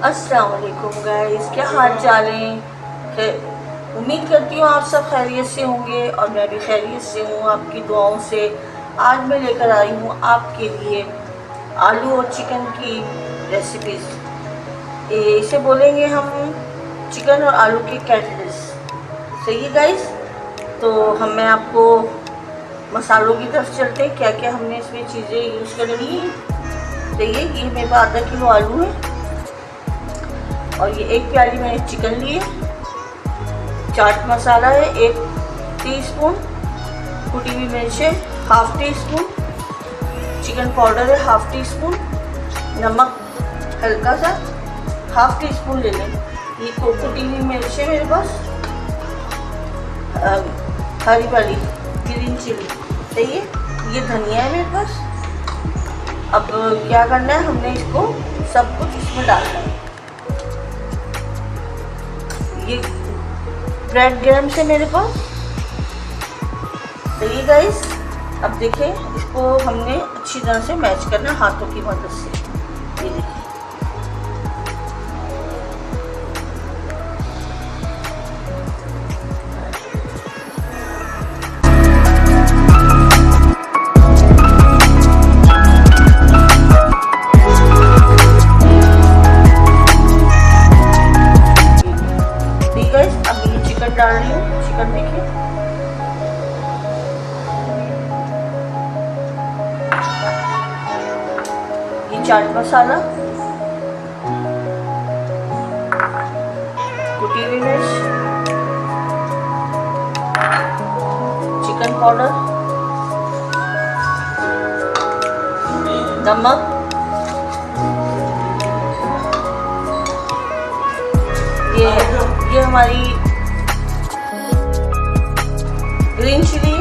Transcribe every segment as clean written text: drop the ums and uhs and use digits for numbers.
अस्सलाम वालेकुम गाइस, क्या हाल चाल है। उम्मीद करती हूँ आप सब खैरियत से होंगे और मैं भी खैरियत से हूँ आपकी दुआओं से। आज मैं लेकर आई हूँ आपके लिए आलू और चिकन की रेसिपीज़। इसे बोलेंगे हम चिकन और आलू के कैटलिस। सही है गाइस, तो मैं आपको मसालों की तरफ चलते हैं, क्या क्या हमने इसमें चीज़ें यूज़ करनी है। सही है, ये मेरे पास आधा किलो आलू है और ये एक प्याली मैंने चिकन ली है। चाट मसाला है 1 टीस्पून, कुटी हुई मिर्च है 1/2 टीस्पून, चिकन पाउडर है 1/2 टीस्पून, नमक हल्का सा 1/2 टीस्पून ले लें। ये कुटी हुई मिर्च है मेरे पास, हरी वाली ग्रीन चिली। सही है, ये धनिया है मेरे पास। अब क्या करना है, हमने इसको सब कुछ इसमें डालना है। ये ब्रेड क्रम्स है मेरे पास। सही है गाइस, अब देखें इसको हमने अच्छी तरह से मैच करना है हाथों की मदद से। ये देखिए, डाल रही हूँ चिकन। देखिए, ये चाट मसाला, कुटी हुई मिर्च, चिकन पाउडर, नमक, ये हमारी ग्रीन चिली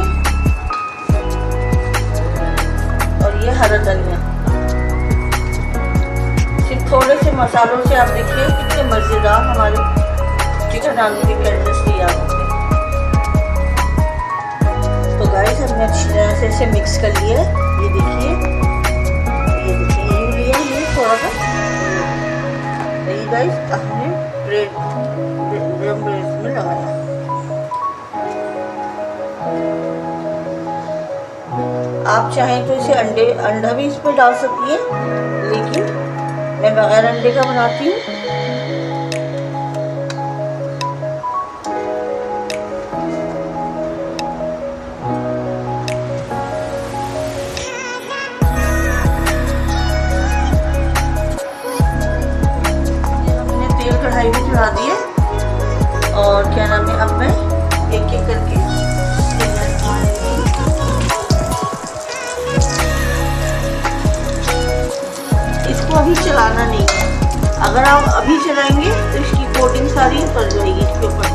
और ये हरा धनिया। सिर्फ थोड़े से मसालों से आप देखिए कितने मज़ेदार हमारे चिकन आलू के कैटलिस तैयार होते हैं। तो गाइस, हमने अच्छी तरह से इसे मिक्स कर लिया है। ये देखिए, यूँ लिया हमने थोड़ा सा। यही गाइस, हमने ब्रेड में लगाया। आप चाहें तो इसे अंडा भी इस पर डाल सकती हैं, लेकिन मैं बगैर अंडे का बनाती हूँ। हमने तेल कढ़ाई में चढ़ा दिए और क्या नाम है, अब मैं एक एक करके अभी चलाना नहीं है। अगर आप अभी चलाएंगे तो इसकी कोटिंग सारी उतर जाएगी इसके ऊपर से।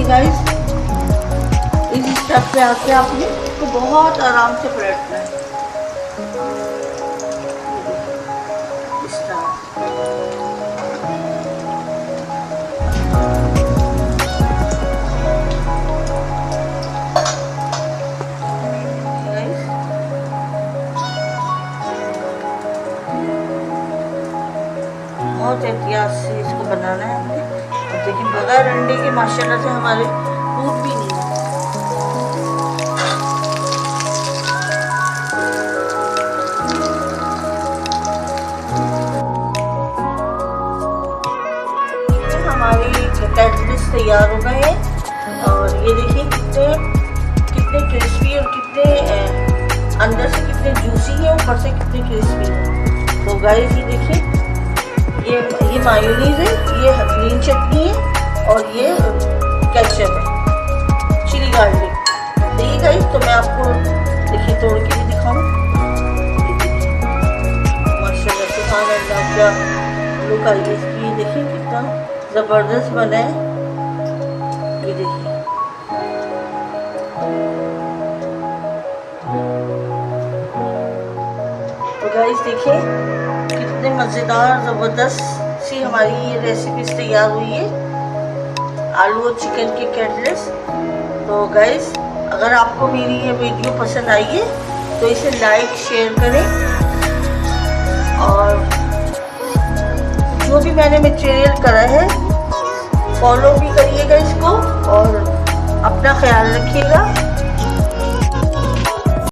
गाइस, इस स्टेप पे आके आपने इसको बहुत आराम से पलटना है। इस तरह बहुत एहतियात से इसको बनाना है हमें। लेकिन बगैर अंडे के माशाल्लाह से हमारे टूट भी नहीं है। हमारे कैटलिस तैयार हो गए हैं और ये देखिए कितने क्रिस्पी और कितने अंदर से कितने जूसी है, ऊपर से कितने क्रिस्पी है। तो गाइस, ये देखिए, ये मायोनीज है, ये ग्रीन चटनी है और ये केचप है, चिली गार्लिक। देखिए गाइस, तो मैं आपको देखिए तोड़ के भी दिखाऊं। माशाल्लाह, सुभान अल्लाह, क्या लुक आई है इसकी। देखिए कितना ज़बरदस्त बना है। ये देखिए, तो गाइस देखिए कितने मज़ेदार ज़बरदस्त सी हमारी ये रेसिपीज तैयार हुई है, आलू और चिकन के कैटलेट्स। तो गाइस अगर आपको मेरी ये वीडियो पसंद आई है तो इसे लाइक शेयर करें, और जो भी मैंने मटेरियल करा है फॉलो भी करिएगा इसको, और अपना ख्याल रखिएगा।